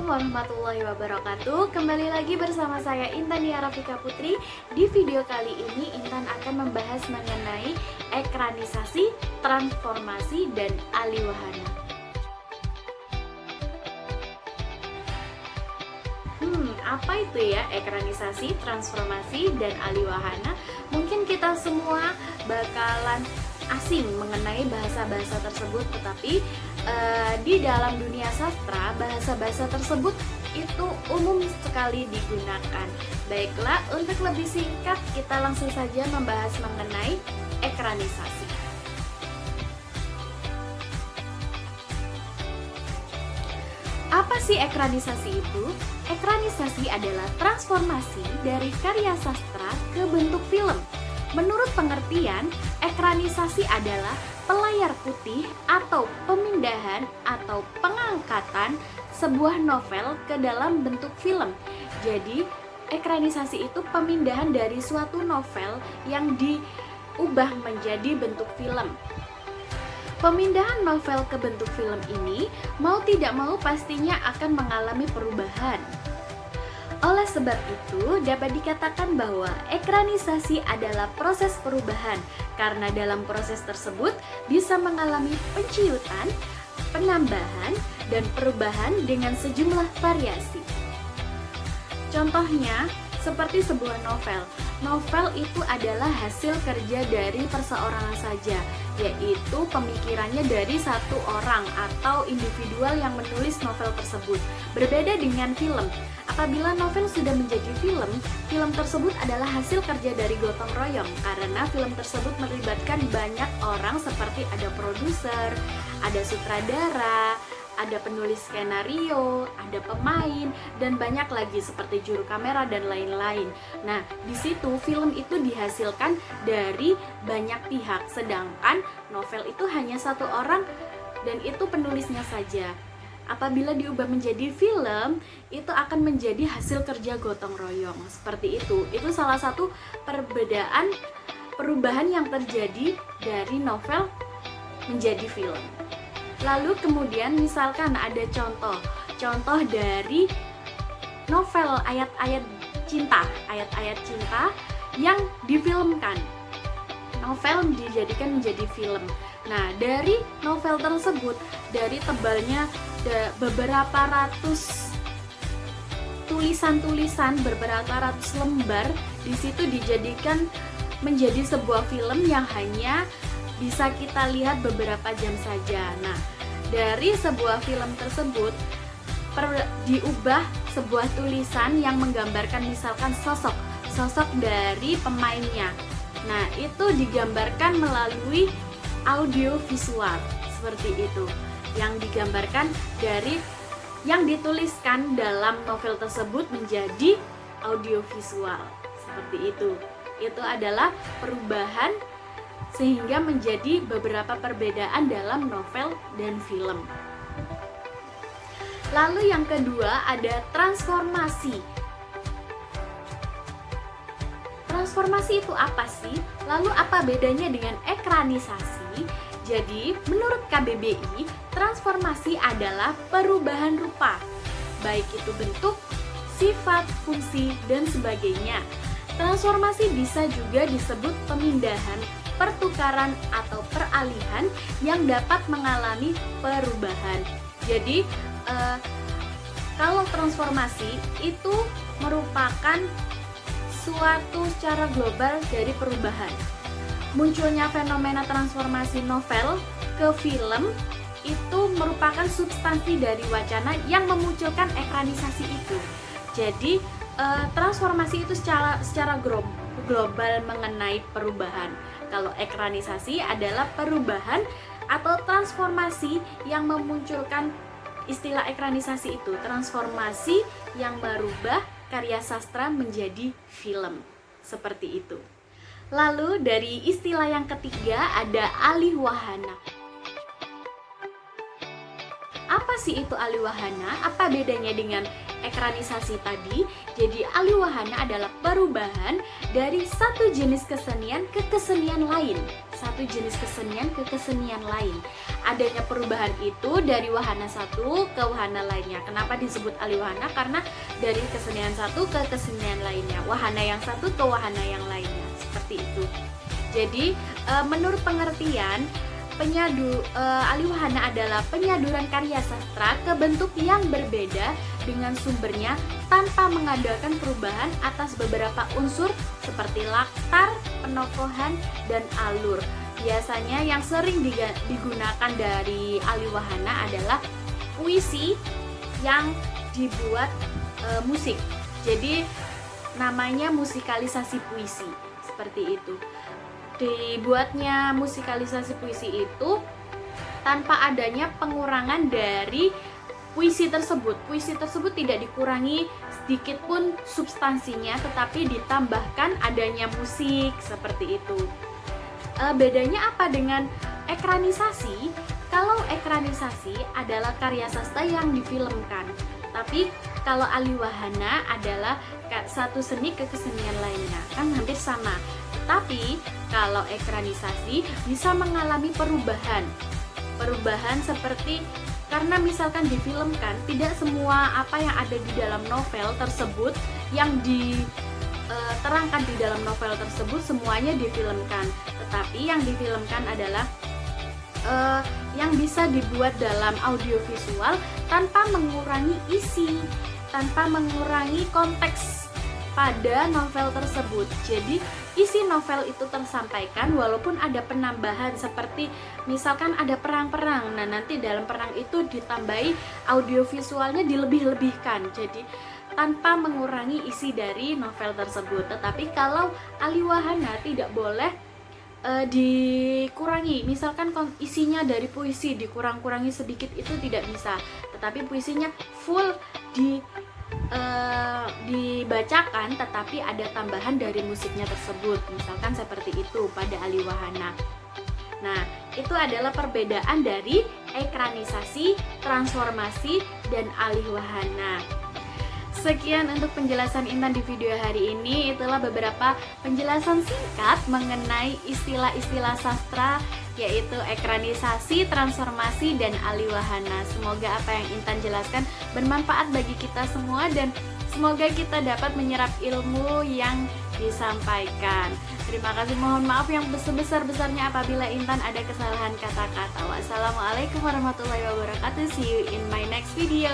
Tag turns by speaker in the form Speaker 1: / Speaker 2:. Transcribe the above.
Speaker 1: Assalamualaikum warahmatullahi wabarakatuh. Kembali lagi bersama saya Intan Nia Rafika Putri. Di video kali ini Intan akan membahas mengenai ekranisasi, transformasi, dan aliwahana. Apa itu ya ekranisasi, transformasi, dan aliwahana? Mungkin kita semua bakalan asing mengenai bahasa-bahasa tersebut, tetapi di dalam dunia sastra bahasa-bahasa tersebut itu umum sekali digunakan. Baiklah, untuk lebih singkat kita langsung saja membahas mengenai ekranisasi. Apa sih ekranisasi itu? Ekranisasi adalah transformasi dari karya sastra ke bentuk film. Menurut pengertian, ekranisasi adalah pelayar putih atau pemindahan atau pengangkatan sebuah novel ke dalam bentuk film. Jadi, ekranisasi itu pemindahan dari suatu novel yang diubah menjadi bentuk film. Pemindahan novel ke bentuk film ini mau tidak mau pastinya akan mengalami perubahan. Oleh sebab itu, dapat dikatakan bahwa ekranisasi adalah proses perubahan, karena dalam proses tersebut bisa mengalami penciutan, penambahan, dan perubahan dengan sejumlah variasi. Contohnya, seperti sebuah novel. Novel itu adalah hasil kerja dari perseorangan saja, yaitu pemikirannya dari satu orang atau individual yang menulis novel tersebut. Berbeda dengan film. Apabila novel sudah menjadi film, film tersebut adalah hasil kerja dari gotong royong, karena film tersebut melibatkan banyak orang seperti ada produser, ada sutradara, ada penulis skenario, ada pemain, dan banyak lagi seperti juru kamera dan lain-lain. Nah, di situ film itu dihasilkan dari banyak pihak, sedangkan novel itu hanya satu orang dan itu penulisnya saja. Apabila diubah menjadi film, itu akan menjadi hasil kerja gotong royong. Seperti itu. Itu salah satu perubahan yang terjadi dari novel menjadi film. Lalu kemudian misalkan ada contoh dari novel ayat-ayat cinta yang difilmkan. Novel dijadikan menjadi film. Nah, dari novel tersebut, dari tebalnya beberapa ratus tulisan-tulisan, beberapa ratus lembar, di situ dijadikan menjadi sebuah film yang hanya bisa kita lihat beberapa jam saja. Nah, dari sebuah film tersebut diubah sebuah tulisan yang menggambarkan misalkan sosok dari pemainnya. Nah, itu digambarkan melalui audio visual seperti itu, yang digambarkan dari yang dituliskan dalam novel tersebut menjadi audio visual seperti itu. Itu adalah perubahan sehingga menjadi beberapa perbedaan dalam novel dan film. Lalu yang kedua ada transformasi. Transformasi itu apa sih? Lalu apa bedanya dengan ekranisasi? Jadi, menurut KBBI, transformasi adalah perubahan rupa, baik itu bentuk, sifat, fungsi, dan sebagainya. Transformasi bisa juga disebut pemindahan, pertukaran, atau peralihan yang dapat mengalami perubahan. Jadi, kalau transformasi itu merupakan suatu secara global dari perubahan. Munculnya fenomena transformasi novel ke film itu merupakan substansi dari wacana yang memunculkan ekranisasi itu. Jadi, transformasi itu secara global mengenai perubahan. Kalau ekranisasi adalah perubahan atau transformasi yang memunculkan istilah ekranisasi itu, transformasi yang merubah karya sastra menjadi film. Seperti itu. Lalu dari istilah yang ketiga ada aliwahana. Apa sih itu aliwahana? Apa bedanya dengan ekranisasi tadi? Jadi aliwahana adalah perubahan dari satu jenis kesenian ke kesenian lain. satu jenis kesenian ke kesenian lain. Adanya perubahan itu dari wahana satu ke wahana lainnya. Kenapa disebut aliwahana? Karena dari kesenian satu ke kesenian lainnya, wahana yang satu ke wahana yang lainnya, seperti itu. Jadi menurut pengertian, aliwahana adalah penyaduran karya sastra ke bentuk yang berbeda dengan sumbernya tanpa mengadakan perubahan atas beberapa unsur seperti latar, penokohan, dan alur. Biasanya yang sering digunakan dari aliwahana adalah puisi yang dibuat musik. Jadi namanya musikalisasi puisi, seperti itu. Dibuatnya musikalisasi puisi itu tanpa adanya pengurangan dari puisi tersebut. Puisi tersebut tidak dikurangi sedikit pun substansinya, tetapi ditambahkan adanya musik, seperti itu. Bedanya apa dengan ekranisasi? Kalau ekranisasi adalah karya sastra yang difilmkan, tapi kalau aliwahana adalah satu seni ke kesenian lainnya, kan hampir sama. Tapi kalau ekranisasi bisa mengalami perubahan seperti karena misalkan difilmkan, tidak semua apa yang ada di dalam novel tersebut yang diterangkan di dalam novel tersebut semuanya difilmkan, tetapi yang difilmkan adalah yang bisa dibuat dalam audiovisual tanpa mengurangi isi, tanpa mengurangi konteks pada novel tersebut. Jadi isi novel itu tersampaikan walaupun ada penambahan, seperti misalkan ada perang-perang, nah nanti dalam perang itu ditambahi audiovisualnya, dilebih-lebihkan, jadi tanpa mengurangi isi dari novel tersebut. Tetapi kalau aliwahana tidak boleh dikurangi, misalkan isinya dari puisi dikurang-kurangi sedikit, itu tidak bisa, tetapi puisinya full dibacakan, tetapi ada tambahan dari musiknya tersebut, misalkan seperti itu pada aliwahana. Nah, itu adalah perbedaan dari ekranisasi, transformasi, dan aliwahana. Sekian untuk penjelasan Intan di video hari ini. Itulah beberapa penjelasan singkat mengenai istilah-istilah sastra, yaitu ekranisasi, transformasi, dan aliwahana. Semoga apa yang Intan jelaskan bermanfaat bagi kita semua, dan semoga kita dapat menyerap ilmu yang disampaikan. Terima kasih, mohon maaf yang sebesar-besarnya apabila Intan ada kesalahan kata-kata. Wassalamualaikum warahmatullahi wabarakatuh. See you in my next video.